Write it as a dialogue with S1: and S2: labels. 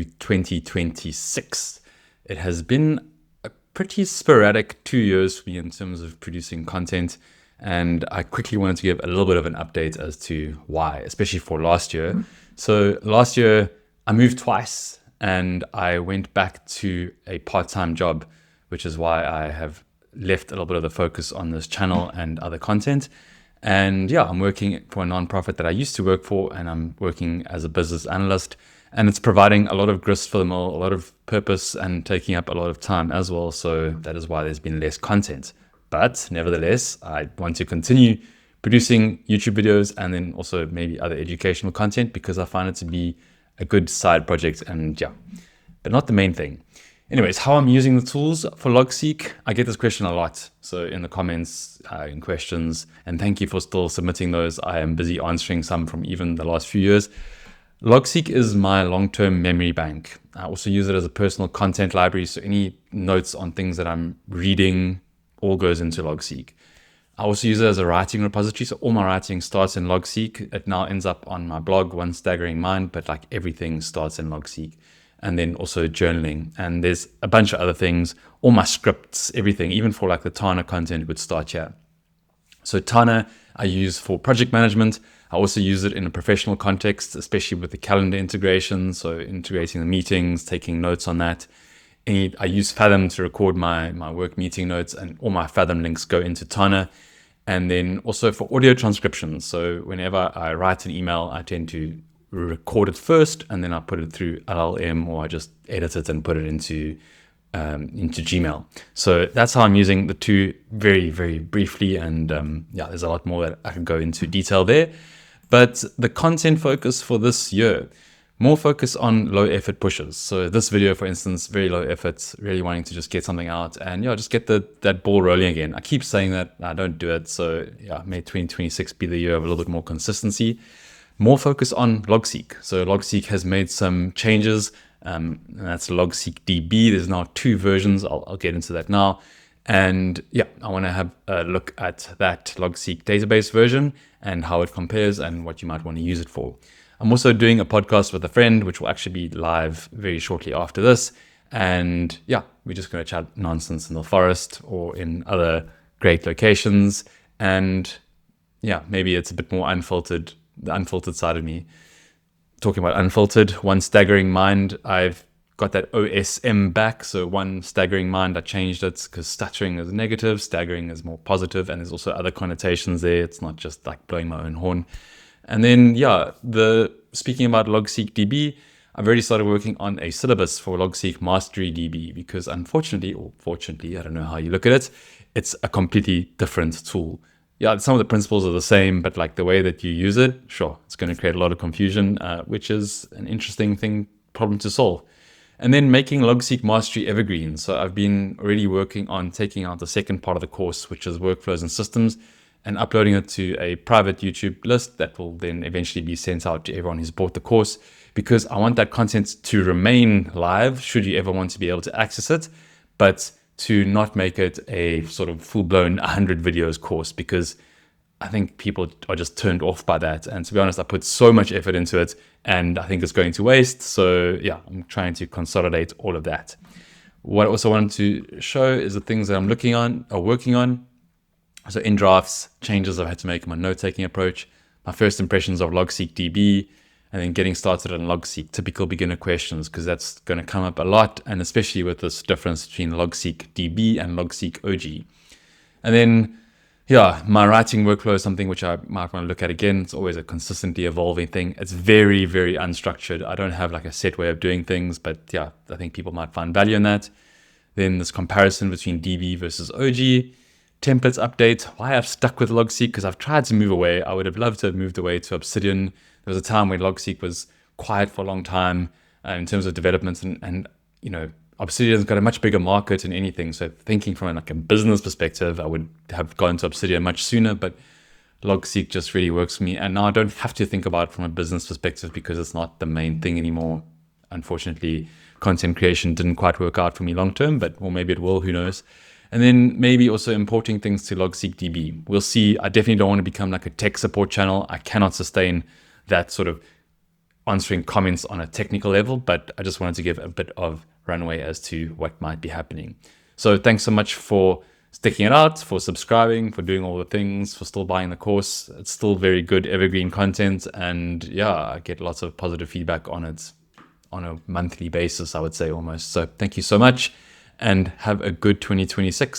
S1: 2026. It has been a pretty sporadic 2 years for me in terms of producing content, and I quickly wanted to give a little bit of an update as to why, especially for last year. So last year I moved twice and I went back to a part-time job, which is why I have left a little bit of the focus on this channel and other content. And yeah, I'm working for a nonprofit that I used to work for, and I'm working as a business analyst, and it's providing a lot of grist for the mill, a lot of purpose, and taking up a lot of time as well. So that is why there's been less content. But nevertheless, I want to continue producing YouTube videos and then also maybe other educational content, because I find it to be a good side project, and yeah, but not the main thing. Anyways, how I'm using the tools for Logseek. I get this question a lot. So in the comments, in questions, and thank you for still submitting those. I am busy answering some from even the last few years. Logseek is my long-term memory bank. I also use it as a personal content library. So any notes on things that I'm reading all goes into Logseek. I also use it as a writing repository. So all my writing starts in Logseek. It now ends up on my blog, One Staggering Mind, but like everything starts in Logseek. And then also journaling. And there's a bunch of other things, all my scripts, everything, even for like the Tana content would start here. So Tana I use for project management. I also use it in a professional context, especially with the calendar integration. So integrating the meetings, taking notes on that. I use Fathom to record my work meeting notes, and all my Fathom links go into Tana. And then also for audio transcription. So whenever I write an email, I tend to record it first, and then I put it through LLM, or I just edit it and put it into Gmail. So that's how I'm using the two, very, very briefly. And yeah, there's a lot more that I could go into detail there. But the content focus for this year, more focus on low effort pushes. So this video, for instance, very low effort, really wanting to just get something out and yeah, just get that ball rolling again. I keep saying that, I don't do it. So yeah, may 2026 be the year of a little bit more consistency. More focus on Logseek. So Logseek has made some changes, and that's Logseek DB. There's now 2 versions. I'll get into that now. And yeah, I want to have a look at that Logseek database version and how it compares and what you might want to use it for. I'm also doing a podcast with a friend, which will actually be live very shortly after this. And yeah, we're just going to chat nonsense in the forest or in other great locations. And yeah, maybe it's a bit more unfiltered, the unfiltered side of me. Talking about unfiltered, One Staggering Mind, I've got that OSM back. So One Staggering Mind, I changed it because stuttering is negative, staggering is more positive, and there's also other connotations there. It's not just like blowing my own horn. And then yeah, speaking about Logseek DB, I've already started working on a syllabus for Logseek Mastery DB, because unfortunately, or fortunately, I don't know how you look at it, it's a completely different tool. Yeah, some of the principles are the same, but like the way that you use it, sure, it's going to create a lot of confusion, which is an interesting problem to solve. And then making Logseek Mastery evergreen. So I've been already working on taking out the second part of the course, which is workflows and systems, and uploading it to a private YouTube list that will then eventually be sent out to everyone who's bought the course, because I want that content to remain live should you ever want to be able to access it, but to not make it a sort of full-blown 100 videos course, because I think people are just turned off by that. And to be honest, I put so much effort into it and I think it's going to waste. So yeah, I'm trying to consolidate all of that. What I also wanted to show is the things that I'm working on. So in drafts, changes I've had to make in my note-taking approach, my first impressions of Logseek DB, and then getting started on Logseek, typical beginner questions, because that's going to come up a lot, and especially with this difference between Logseek DB and Logseek OG. And then, yeah, my writing workflow is something which I might want to look at again. It's always a consistently evolving thing. It's very, very unstructured. I don't have like a set way of doing things, but yeah, I think people might find value in that. Then this comparison between DB versus OG. Templates update, why I've stuck with Logseek, because I've tried to move away. I would have loved to have moved away to Obsidian. There was a time when Logseek was quiet for a long time in terms of development, and you know, Obsidian's got a much bigger market than anything. So thinking from like a business perspective, I would have gone to Obsidian much sooner, but Logseek just really works for me. And now I don't have to think about it from a business perspective because it's not the main thing anymore. Unfortunately, content creation didn't quite work out for me long term, or maybe it will, who knows. And then maybe also importing things to Logseek DB. We'll see. I definitely don't want to become like a tech support channel. I cannot sustain that sort of answering comments on a technical level, but I just wanted to give a bit of runway as to what might be happening. So thanks so much for sticking it out, for subscribing, for doing all the things, for still buying the course. It's still very good evergreen content, and yeah, I get lots of positive feedback on it on a monthly basis, I would say almost. So thank you so much, and have a good 2026.